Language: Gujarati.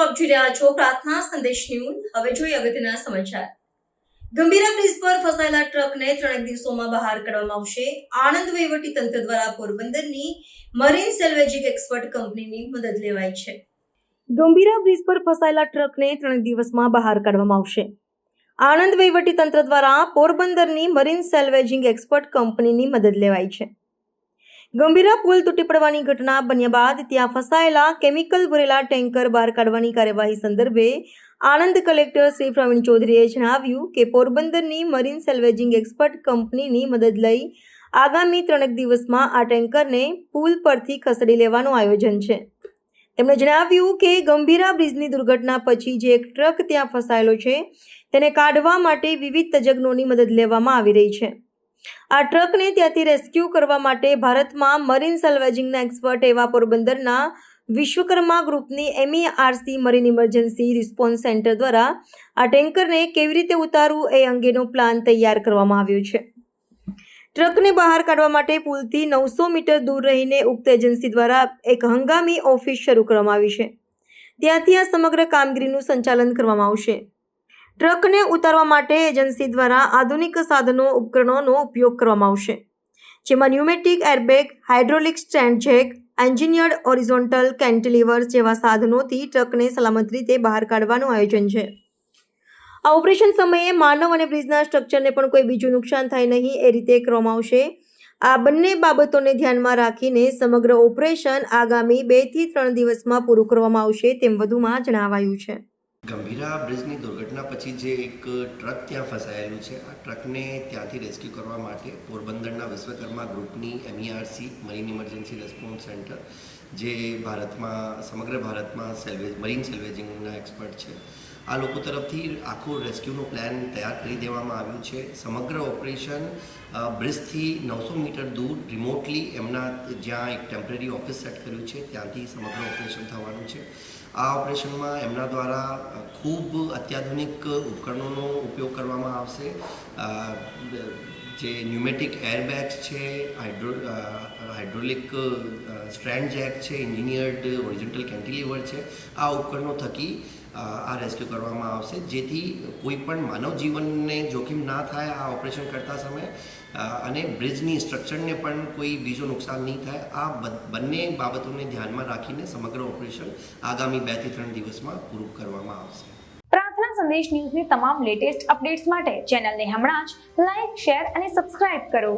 આપ જોઈ રહ્યા છો પ્રાર્થના સંદેશ ન્યૂઝ। હવે જોઈએ અગત્યના સમાચાર। ગંભીરા બ્રિજ પર ફસાયેલા ટ્રકને 3 દિવસોમાં બહાર કાઢવામાં આવશે। આણંદ વહીવટી તંત્ર દ્વારા પોરબંદરની મરીન સેલ્વેજિંગ એક્સપર્ટ કંપનીની મદદ લેવાઈ છે। ગંભીરા બ્રિજ પર ફસાયેલા ટ્રકને 3 દિવસમાં બહાર કાઢવામાં આવશે। આણંદ વહીવટી તંત્ર દ્વારા પોરબંદરની મરીન સેલ્વેજિંગ એક્સપર્ટ કંપનીની મદદ લેવાઈ છે। ગંભીરા પુલ તૂટી પડવાની ઘટના બન્યા બાદ ત્યાં ફસાયેલા કેમિકલ ભરેલા ટેન્કર બહાર કાઢવાની કાર્યવાહી સંદર્ભે આણંદ કલેક્ટર શ્રી પ્રવીણ ચૌધરીએ જણાવ્યું કે પોરબંદરની મરીન સેલ્વેજિંગ એક્સપર્ટ કંપનીની મદદ લઈ આગામી 3 દિવસમાં આ ટેન્કરને પુલ પરથી ખસેડી લેવાનું આયોજન છે। તેમણે જણાવ્યું કે ગંભીરા બ્રિજની દુર્ઘટના પછી જે એક ટ્રક ત્યાં ફસાયેલો છે તેને કાઢવા માટે વિવિધ તજજ્ઞોની મદદ લેવામાં આવી રહી છે। આ ટ્રકને ત્યાંથી રેસ્ક્યુ કરવા માટે ભારતમાં મરીન સેલ્વેજિંગના એક્સપર્ટ એવા પોરબંદરના વિશ્વકર્મા ગ્રુપની MERC marine emergency response centre દ્વારા આ ટેન્કરને કેવી રીતે ઉતારવું એ અંગેનો પ્લાન તૈયાર કરવામાં આવ્યો છે। ટ્રકને બહાર કાઢવા માટે પુલથી 900 મીટર દૂર રહીને ઉક્ત એજન્સી દ્વારા એક હંગામી ઓફિસ શરૂ કરવામાં આવી છે। ત્યાંથી આ સમગ્ર કામગીરીનું સંચાલન કરવામાં આવશે। ટ્રકને ઉતારવા માટે એજન્સી દ્વારા આધુનિક સાધનો ઉપકરણોનો ઉપયોગ કરવામાં આવશે, જેમાં pneumatic airbag, hydraulic stand Jack, engineered horizontal cantilevers જેવા સાધનોથી ટ્રકને સલામત રીતે બહાર કાઢવાનું આયોજન છે। આ ઓપરેશન સમયે માનવ અને બ્રિજના સ્ટ્રક્ચરને પણ કોઈ બીજું નુકસાન થાય નહીં એ રીતે કરવામાં આવશે। આ બંને બાબતોને ધ્યાનમાં રાખીને સમગ્ર ઓપરેશન આગામી 2 થી 3 દિવસમાં પૂરું કરવામાં આવશે તેમ વધુમાં જણાવાયું છે। ગંભીરા બ્રિજની દુર્ઘટના પછી જે એક ટ્રક ત્યાં ફસાયેલું છે, આ ટ્રકને ત્યાંથી રેસ્ક્યુ કરવા માટે પોરબંદરના વિશ્વકર્મા ગ્રુપની MERC marine emergency response centre, જે સમગ્ર ભારતમાં મરીન સેલ્વેજિંગના એક્સપર્ટ છે, આ લોકો તરફથી આખું રેસ્ક્યુનો પ્લાન તૈયાર કરી દેવામાં આવ્યું છે। સમગ્ર ઓપરેશન બ્રિજથી 900 મીટર દૂર રિમોટલી એમના જ્યાં એક ટેમ્પરરી ઓફિસ સેટ કર્યું છે ત્યાંથી સમગ્ર ઓપરેશન થવાનું છે। આ ઓપરેશનમાં એમના દ્વારા ખૂબ અત્યાધુનિક ઉપકરણોનો ઉપયોગ કરવામાં આવશે, જે ન્યુમેટિક એરબેગ્સ છે, હાઇડ્રોલિક સ્ટ્રેન્ડ જેક છે, એન્જિનિયર્ડ હોરિઝોન્ટલ કેન્ટિલીવર છે, આ ઉપકરણો થકી આ રેસ્ક્યુ કરવામાં આવશે, જેથી કોઈ પણ માનવ જીવનને જોખમ ના થાય આ ઓપરેશન કરતા સમયે, અને બ્રિજની સ્ટ્રક્ચરને પણ કોઈ બીજું નુકસાન નહીં થાય। આ બંને બાબતોને ધ્યાનમાં રાખીને સમગ્ર ઓપરેશન આગામી 2 થી 3 દિવસમાં પૂરું કરવામાં આવશે। પ્રાર્થના સંદેશ ન્યૂઝની તમામ લેટેસ્ટ અપડેટ્સ માટે ચેનલને હમણાં જ લાઈક, શેર અને સબસ્ક્રાઇબ કરો।